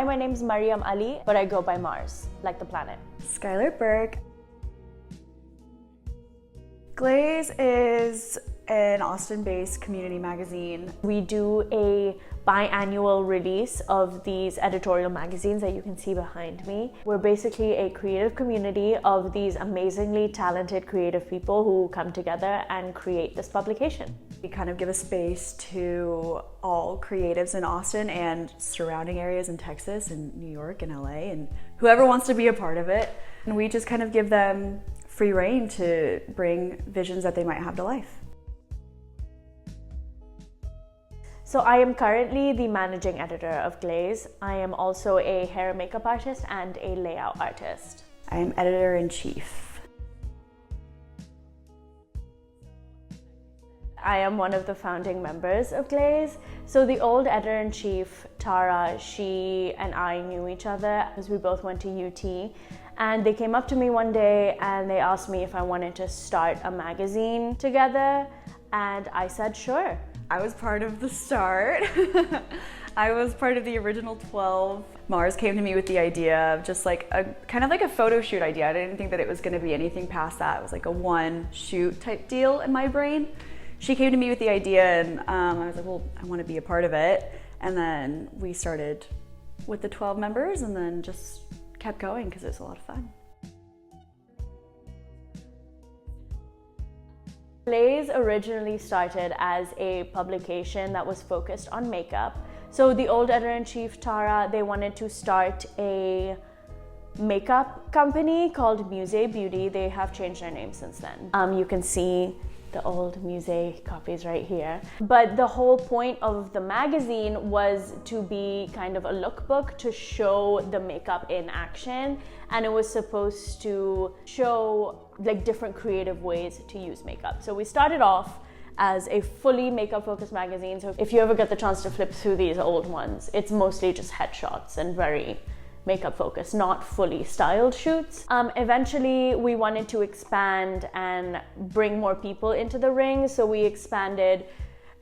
Hi, my name's Mariam Ali, but I go by Mars, like the planet. Skyler, Burk. Glaze is an Austin-based community magazine. We do a biannual release of these editorial magazines that you can see behind me. We're basically a creative community of these amazingly talented creative people who come together and create this publication. We kind of give a space to all creatives in Austin and surrounding areas in Texas and New York and LA and whoever wants to be a part of it. And we just kind of give them free reign to bring visions that they might have to life. So I am currently the managing editor of Glaze. I am also a hair and makeup artist and a layout artist. I am editor-in-chief. I am one of the founding members of Glaze. So the old editor-in-chief, Tara, she and I knew each other because we both went to UT. And they came up to me one day and they asked me if I wanted to start a magazine together. And I said, sure. I was part of the start. I was part of the original 12. Mars came to me with the idea of just like a kind of like a photo shoot idea. I didn't think that it was going to be anything past that. It was like a one shoot type deal in my brain. She came to me with the idea and I was like, well, I want to be a part of it. And then we started with the 12 members and then just kept going because it was a lot of fun. Glaze originally started as a publication that was focused on makeup. So the old editor-in-chief, Tara, they wanted to start a makeup company called Muse Beauty. They have changed their name since then. You can see the old Muse copies right here. But the whole point of the magazine was to be kind of a lookbook to show the makeup in action. And it was supposed to show like different creative ways to use makeup. So we started off as a fully makeup focused magazine. So if you ever get the chance to flip through these old ones, it's mostly just headshots and very makeup focused, not fully styled shoots. Eventually we wanted to expand and bring more people into the ring. So we expanded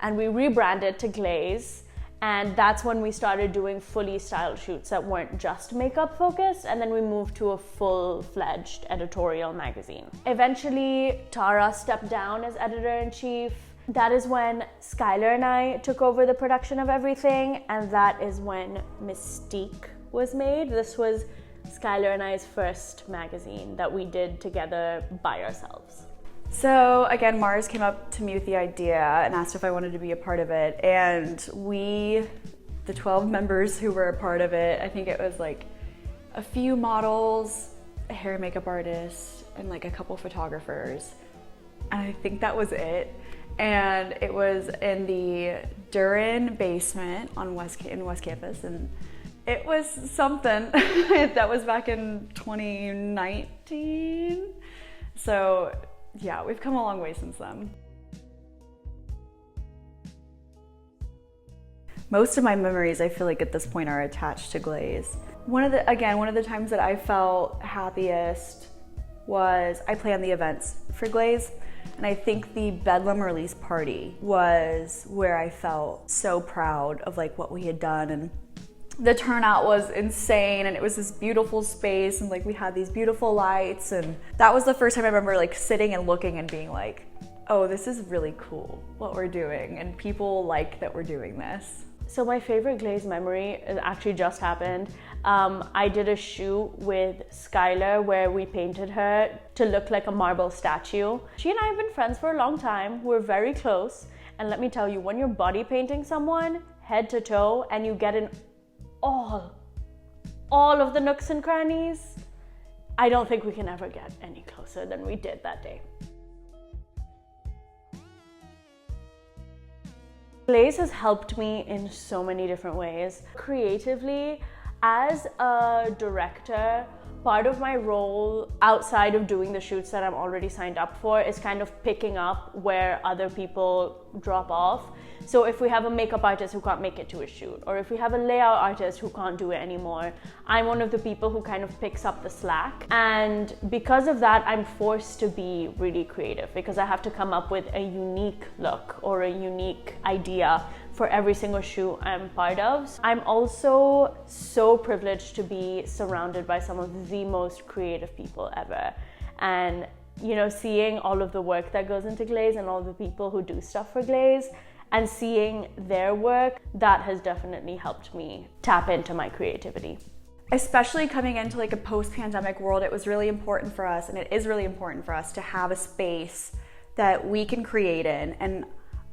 and we rebranded to Glaze. And that's when we started doing fully styled shoots that weren't just makeup focused. And then we moved to a full-fledged editorial magazine. Eventually, Tara stepped down as editor-in-chief. That is when Skyler and I took over the production of everything. And that is when Mystique was made. This was Skyler and I's first magazine that we did together by ourselves. So again, Mars came up to me with the idea and asked if I wanted to be a part of it. And we, the 12 members who were a part of it, I think it was like a few models, a hair and makeup artist, and like a couple photographers. And I think that was it. And it was in the Durin basement on West Campus. And it was something. That was back in 2019. So yeah, we've come a long way since then. Most of my memories, I feel like at this point, are attached to Glaze. One of the times that I felt happiest was I planned the events for Glaze. And I think the Bedlam release party was where I felt so proud of like what we had done, and the turnout was insane, and it was this beautiful space, and like we had these beautiful lights, and that was the first time I remember like sitting and looking and being like, oh, this is really cool what we're doing, and people like that we're doing this. So my favorite Glaze memory actually just happened. I did a shoot with Skyler where we painted her to look like a marble statue. She and I have been friends for a long time. We're very close, and let me tell you, when you're body painting someone head to toe and you get in all of the nooks and crannies, I don't think we can ever get any closer than we did that day. Glaze has helped me in so many different ways. Creatively, as a director, part of my role outside of doing the shoots that I'm already signed up for is kind of picking up where other people drop off. So if we have a makeup artist who can't make it to a shoot, or if we have a layout artist who can't do it anymore, I'm one of the people who kind of picks up the slack. And because of that, I'm forced to be really creative because I have to come up with a unique look or a unique idea for every single shoot I'm part of. I'm also so privileged to be surrounded by some of the most creative people ever. And you know, seeing all of the work that goes into Glaze and all the people who do stuff for Glaze and seeing their work, that has definitely helped me tap into my creativity. Especially coming into like a post-pandemic world, it was really important for us, and it is really important for us to have a space that we can create in. And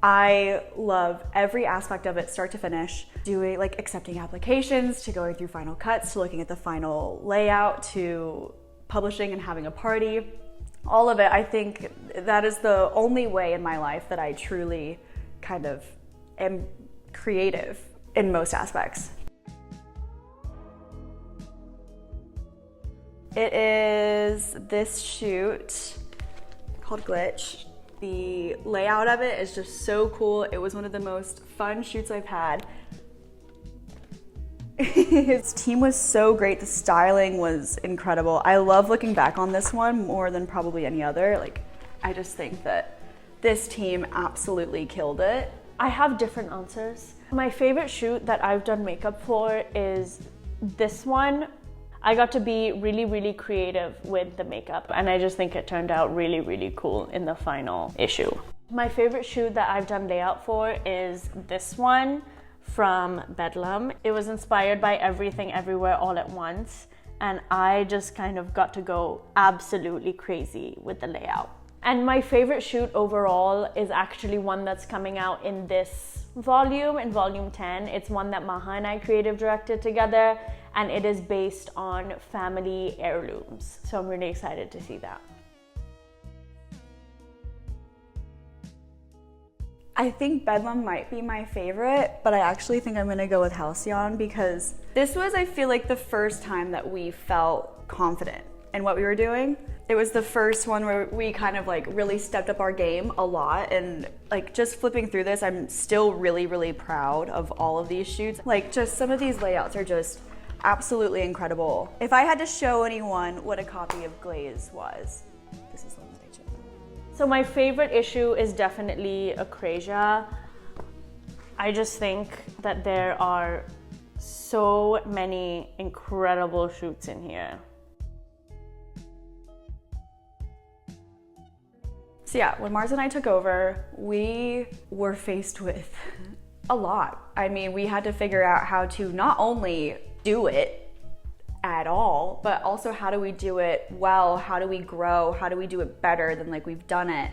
I love every aspect of it, start to finish, doing like accepting applications, to going through final cuts, to looking at the final layout, to publishing and having a party. All of it, I think that is the only way in my life that I truly kind of am creative in most aspects. It is this shoot called Glitch. The layout of it is just so cool. It was one of the most fun shoots I've had. His team was so great. The styling was incredible. I love looking back on this one more than probably any other. Like, I just think that this team absolutely killed it. I have different answers. My favorite shoot that I've done makeup for is this one. I got to be really, really creative with the makeup, and I just think it turned out really, really cool in the final issue. My favorite shoot that I've done layout for is this one from Bedlam. It was inspired by Everything Everywhere All at Once, and I just kind of got to go absolutely crazy with the layout. And my favorite shoot overall is actually one that's coming out in this volume, in volume 10. It's one that Maha and I creative directed together, and it is based on family heirlooms. So I'm really excited to see that. I think Bedlam might be my favorite, but I actually think I'm gonna go with Halcyon because this was, I feel like, the first time that we felt confident in what we were doing. It was the first one where we kind of like really stepped up our game a lot, and like just flipping through this, I'm still really, really proud of all of these shoots. Like, just some of these layouts are just absolutely incredible. If I had to show anyone what a copy of Glaze was, this is the one that I chose. So my favorite issue is definitely Acrasia. I just think that there are so many incredible shoots in here. So yeah, when Mars and I took over, we were faced with a lot. I mean, we had to figure out how to not only do it at all, but also how do we do it well? How do we grow? How do we do it better than like we've done it?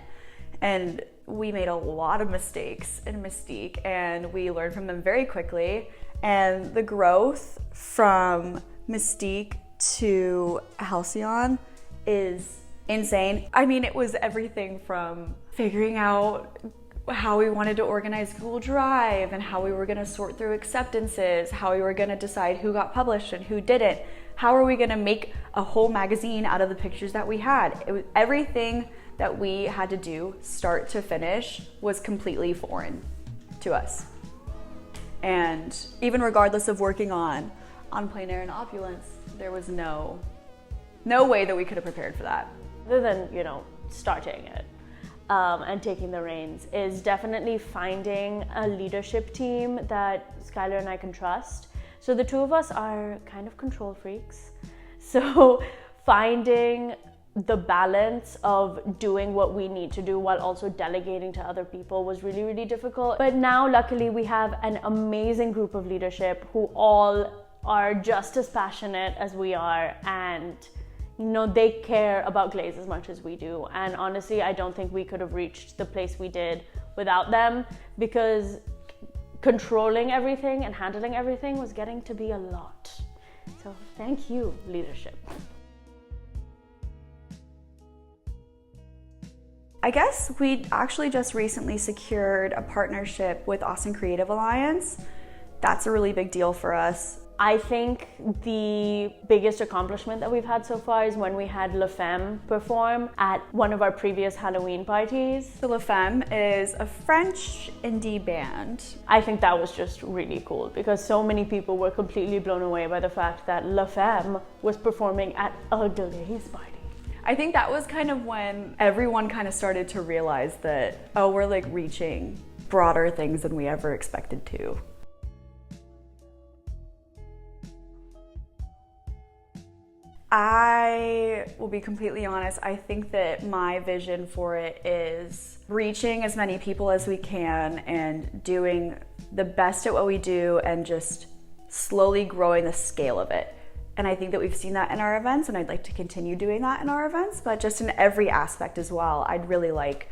And we made a lot of mistakes in Mystique, and we learned from them very quickly. And the growth from Mystique to Halcyon is insane. I mean, it was everything from figuring out how we wanted to organize Google Drive and how we were going to sort through acceptances, how we were going to decide who got published and who didn't. How are we going to make a whole magazine out of the pictures that we had? It was everything that we had to do, start to finish, was completely foreign to us. And even regardless of working on Plein Air and Opulence, there was no way that we could have prepared for that. Other than, you know, starting it and taking the reins, is definitely finding a leadership team that Skyler and I can trust. So the two of us are kind of control freaks. So finding the balance of doing what we need to do while also delegating to other people was really, really difficult. But now, luckily, we have an amazing group of leadership who all are just as passionate as we are, and you know, they care about Glaze as much as we do. And honestly, I don't think we could have reached the place we did without them, because controlling everything and handling everything was getting to be a lot. So thank you, leadership. I guess we actually just recently secured a partnership with Austin Creative Alliance. That's a really big deal for us. I think the biggest accomplishment that we've had so far is when we had La Femme perform at one of our previous Halloween parties. So La Femme is a French indie band. I think that was just really cool because so many people were completely blown away by the fact that La Femme was performing at a Glaze party. I think that was kind of when everyone kind of started to realize that, oh, we're like reaching broader things than we ever expected to. I will be completely honest, I think that my vision for it is reaching as many people as we can and doing the best at what we do and just slowly growing the scale of it. And I think that we've seen that in our events, and I'd like to continue doing that in our events, but just in every aspect as well. I'd really like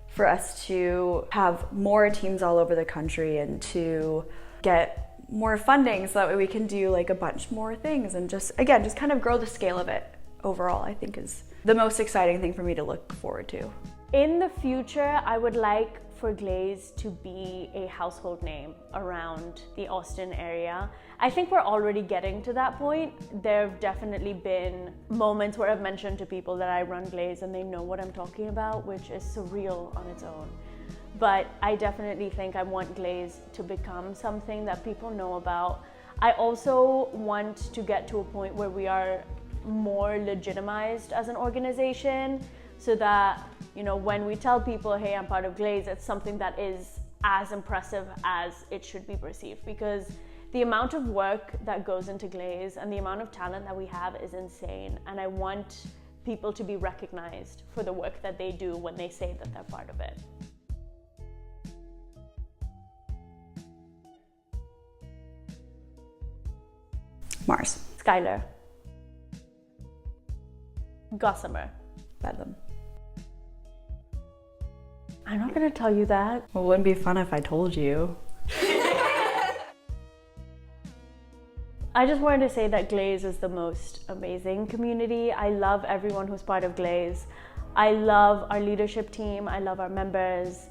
for us to have more teams all over the country and to get more funding so that way we can do like a bunch more things and just kind of grow the scale of it overall, I think is the most exciting thing for me to look forward to. In the future, I would like for Glaze to be a household name around the Austin area. I think we're already getting to that point. There have definitely been moments where I've mentioned to people that I run Glaze and they know what I'm talking about, which is surreal on its own. But I definitely think I want Glaze to become something that people know about. I also want to get to a point where we are more legitimized as an organization so that, you know, when we tell people, hey, I'm part of Glaze, it's something that is as impressive as it should be perceived, because the amount of work that goes into Glaze and the amount of talent that we have is insane. And I want people to be recognized for the work that they do when they say that they're part of it. Mars. Skyler. Gossamer. Bedlam. I'm not gonna tell you that. Well, it wouldn't be fun if I told you. I just wanted to say that Glaze is the most amazing community. I love everyone who's part of Glaze. I love our leadership team. I love our members.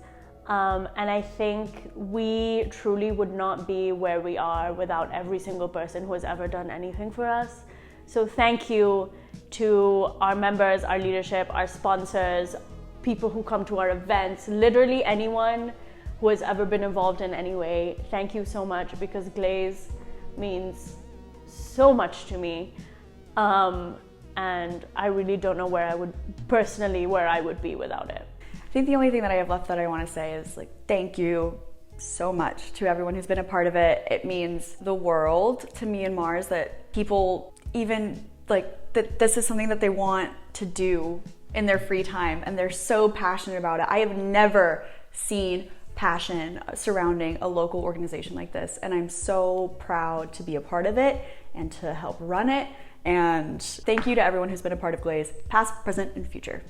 And I think we truly would not be where we are without every single person who has ever done anything for us. So thank you to our members, our leadership, our sponsors, people who come to our events, literally anyone who has ever been involved in any way. Thank you so much, because Glaze means so much to me. And I really don't know where I would be without it. I think the only thing that I have left that I want to say is like, thank you so much to everyone who's been a part of it. It means the world to me and Mars that people even like that this is something that they want to do in their free time and they're so passionate about it. I have never seen passion surrounding a local organization like this, and I'm so proud to be a part of it and to help run it. And thank you to everyone who's been a part of Glaze, past, present, and future.